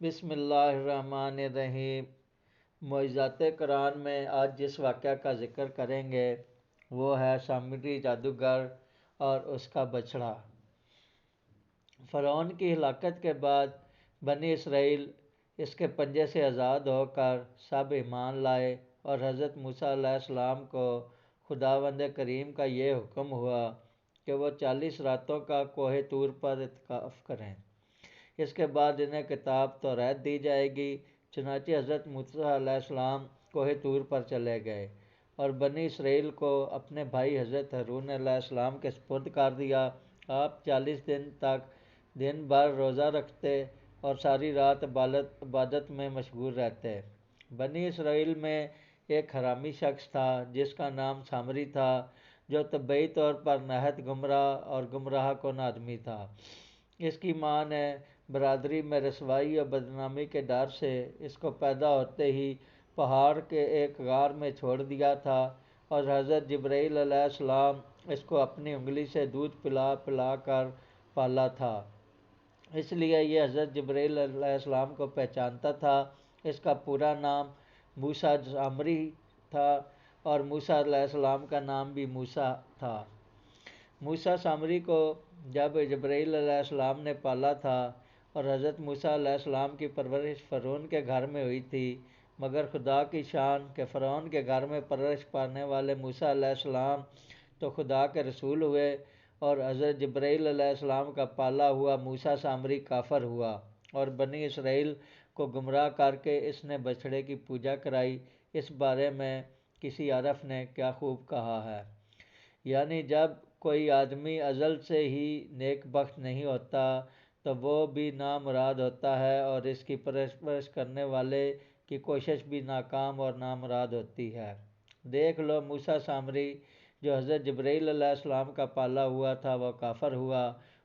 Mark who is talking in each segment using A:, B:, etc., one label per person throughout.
A: بسم اللہ الرحمن الرحیم۔ معجزات قرآن میں آج جس واقعہ کا ذکر کریں گے وہ ہے سامری جادوگر اور اس کا بچڑا۔ فرعون کی ہلاکت کے بعد بنی اسرائیل اس کے پنجے سے آزاد ہو کر سب ایمان لائے، اور حضرت موسیٰ علیہ السلام کو خداوند کریم کا یہ حکم ہوا کہ وہ 40 راتوں کا کوہ طور پر اعتکاف کریں۔ اس کے بعد انہیں کتاب توریت دی جائے گی۔ چنانچہ حضرت موسیٰ علیہ السلام کوہ طور پر چلے گئے اور بنی اسرائیل کو اپنے بھائی حضرت ہارون علیہ السلام کے سپرد کر دیا۔ آپ 40 دن تک دن بھر روزہ رکھتے اور ساری رات عبادت میں مشغول رہتے۔ بنی اسرائیل میں ایک حرامی شخص تھا جس کا نام سامری تھا، جو طبعی طور پر نہایت گمراہ اور گمراہ کن آدمی تھا۔ اس کی ماں نے برادری میں رسوائی اور بدنامی کے ڈر سے اس کو پیدا ہوتے ہی پہاڑ کے ایک غار میں چھوڑ دیا تھا، اور حضرت جبرائیل علیہ السلام اس کو اپنی انگلی سے دودھ پلا پلا کر پالا تھا۔ اس لیے یہ حضرت جبرائیل علیہ السلام کو پہچانتا تھا۔ اس کا پورا نام موسیٰ سامری تھا، اور موسیٰ علیہ السلام کا نام بھی موسیٰ تھا۔ موسیٰ سامری کو جب جبرائیل علیہ السلام نے پالا تھا، اور حضرت موسیٰ علیہ السلام کی پرورش فرعون کے گھر میں ہوئی تھی، مگر خدا کی شان کہ فرعون کے گھر میں پرورش پانے والے موسیٰ علیہ السلام تو خدا کے رسول ہوئے، اور حضرت جبرائیل علیہ السلام کا پالا ہوا موسیٰ سامری کافر ہوا، اور بنی اسرائیل کو گمراہ کر کے اس نے بچڑے کی پوجا کرائی۔ اس بارے میں کسی عارف نے کیا خوب کہا ہے، یعنی جب کوئی آدمی ازل سے ہی نیک بخت نہیں ہوتا تو وہ بھی نامراد ہوتا ہے، اور اس کی پرورش کرنے والے کی کوشش بھی ناکام اور نامراد ہوتی ہے۔ دیکھ لو، موسیٰ سامری جو حضرت جبرائیل علیہ السلام کا پالا ہوا تھا وہ کافر ہوا،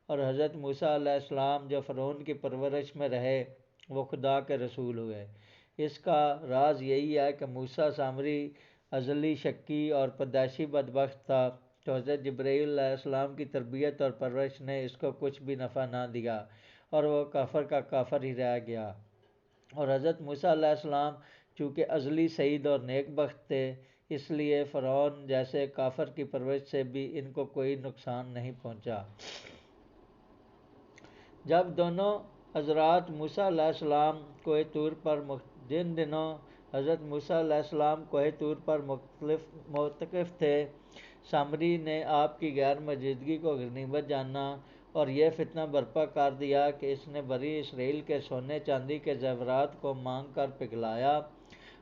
A: اور حضرت موسیٰ علیہ السلام جو فرعون کی پرورش میں رہے وہ خدا کے رسول ہوئے۔ اس کا راز یہی ہے کہ موسیٰ سامری ازلی شقی اور پیدائشی بدبخت تھا، تو حضرت جبرائیل علیہ السلام کی تربیت اور پرورش نے اس کو کچھ بھی نفع نہ دیا، اور وہ کافر کا کافر ہی رہ گیا۔ اور حضرت موسیٰ علیہ السلام چونکہ ازلی سعید اور نیک بخت تھے، اس لیے فرعون جیسے کافر کی پرورش سے بھی ان کو کوئی نقصان نہیں پہنچا۔ جب دونوں حضرات موسیٰ علیہ السلام کوہ طور پر جن دنوں حضرت موسیٰ علیہ السلام کوہ طور پر معتکف تھے، سامری نے آپ کی غیر موجودگی کو غنیمت جانا اور یہ فتنہ برپا کر دیا کہ اس نے بنی اسرائیل کے سونے چاندی کے زیورات کو مانگ کر پگھلایا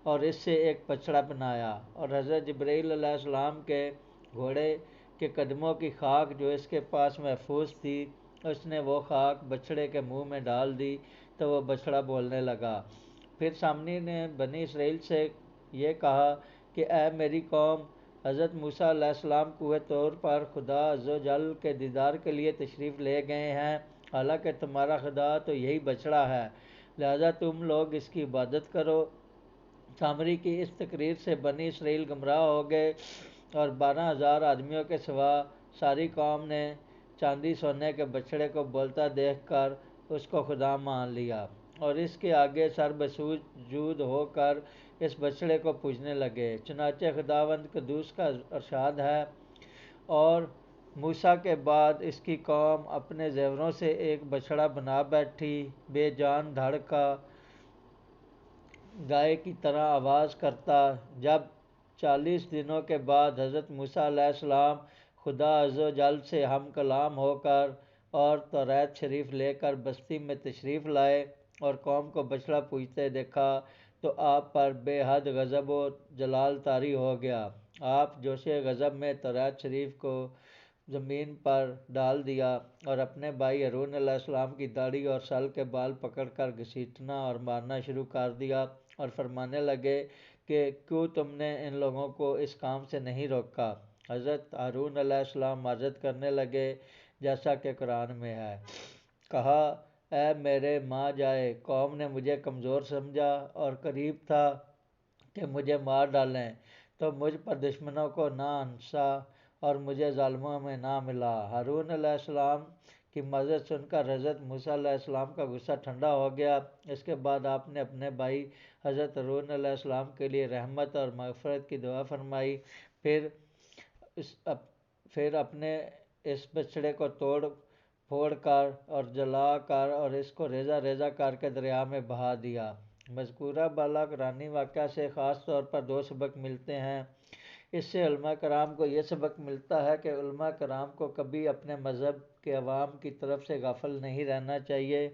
A: اور اس سے ایک بچڑا بنایا، اور حضرت جبرائیل علیہ السلام کے گھوڑے کے قدموں کی خاک جو اس کے پاس محفوظ تھی، اس نے وہ خاک بچڑے کے منہ میں ڈال دی تو وہ بچڑا بولنے لگا۔ پھر سامری نے بنی اسرائیل سے یہ کہا کہ اے میری قوم، حضرت موسیٰ علیہ السلام کوہ طور پر خدا عز و جل کے دیدار کے لیے تشریف لے گئے ہیں، حالانکہ تمہارا خدا تو یہی بچڑا ہے، لہذا تم لوگ اس کی عبادت کرو۔ سامری کی اس تقریر سے بنی اسرائیل گمراہ ہو گئے، اور 12,000 آدمیوں کے سوا ساری قوم نے چاندی سونے کے بچڑے کو بولتا دیکھ کر اس کو خدا مان لیا، اور اس کے آگے سر بسجود ہو کر اس بچڑے کو پوجنے لگے۔ چنانچہ خداوند قدوس کا ارشاد ہے، اور موسیٰ کے بعد اس کی قوم اپنے زیوروں سے ایک بچڑا بنا بیٹھی، بے جان دھڑ کا گائے کی طرح آواز کرتا۔ جب 40 دنوں کے بعد حضرت موسیٰ علیہ السلام خدا عز و جل سے ہم کلام ہو کر اور توریت شریف لے کر بستی میں تشریف لائے اور قوم کو بچڑا پوجتے دیکھا تو آپ پر بے حد غضب و جلال طاری ہو گیا۔ آپ جوش غضب میں توریت شریف کو زمین پر ڈال دیا اور اپنے بھائی ہارون علیہ السلام کی داڑھی اور سل کے بال پکڑ کر گھسیٹنا اور مارنا شروع کر دیا، اور فرمانے لگے کہ کیوں تم نے ان لوگوں کو اس کام سے نہیں روکا؟ حضرت ہارون علیہ السلام معذرت کرنے لگے جیسا کہ قرآن میں ہے، کہا اے میرے ماں جائے، قوم نے مجھے کمزور سمجھا اور قریب تھا کہ مجھے مار ڈالیں، تو مجھ پر دشمنوں کو نہ ہنسا اور مجھے ظالموں میں نہ ملا۔ ہارون علیہ السلام کی معذرت سن کر حضرت موسیٰ علیہ السلام کا غصہ ٹھنڈا ہو گیا۔ اس کے بعد آپ نے اپنے بھائی حضرت ہارون علیہ السلام کے لیے رحمت اور مغفرت کی دعا فرمائی۔ پھر اپنے اس بچڑے کو توڑ پھوڑ کر اور جلا کر اور اس کو ریزہ ریزہ کر کے دریا میں بہا دیا۔ مذکورہ بالا قرآنی واقعہ سے خاص طور پر دو سبق ملتے ہیں۔ اس سے علماء کرام کو یہ سبق ملتا ہے کہ علماء کرام کو کبھی اپنے مذہب کے عوام کی طرف سے غافل نہیں رہنا چاہیے،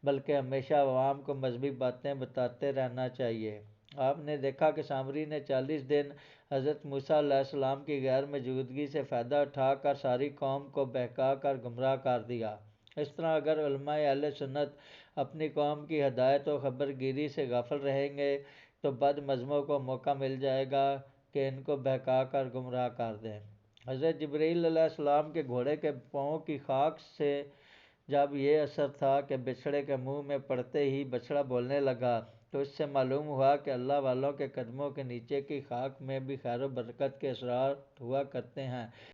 A: بلکہ ہمیشہ عوام کو مذہبی باتیں بتاتے رہنا چاہیے۔ آپ نے دیکھا کہ سامری نے 40 دن حضرت موسیٰ علیہ السلام کی غیر موجودگی سے فائدہ اٹھا کر ساری قوم کو بہکا کر گمراہ کر دیا۔ اس طرح اگر علماء اہل سنت اپنی قوم کی ہدایت و خبر گیری سے غافل رہیں گے تو بد مذہبوں کو موقع مل جائے گا کہ ان کو بہکا کر گمراہ کر دیں۔ حضرت جبرائیل علیہ السلام کے گھوڑے کے پاؤں کی خاک سے جب یہ اثر تھا کہ بچھڑے کے منہ میں پڑتے ہی بچڑا بولنے لگا، تو اس سے معلوم ہوا کہ اللہ والوں کے قدموں کے نیچے کی خاک میں بھی خیر و برکت کے اثرات ہوا کرتے ہیں۔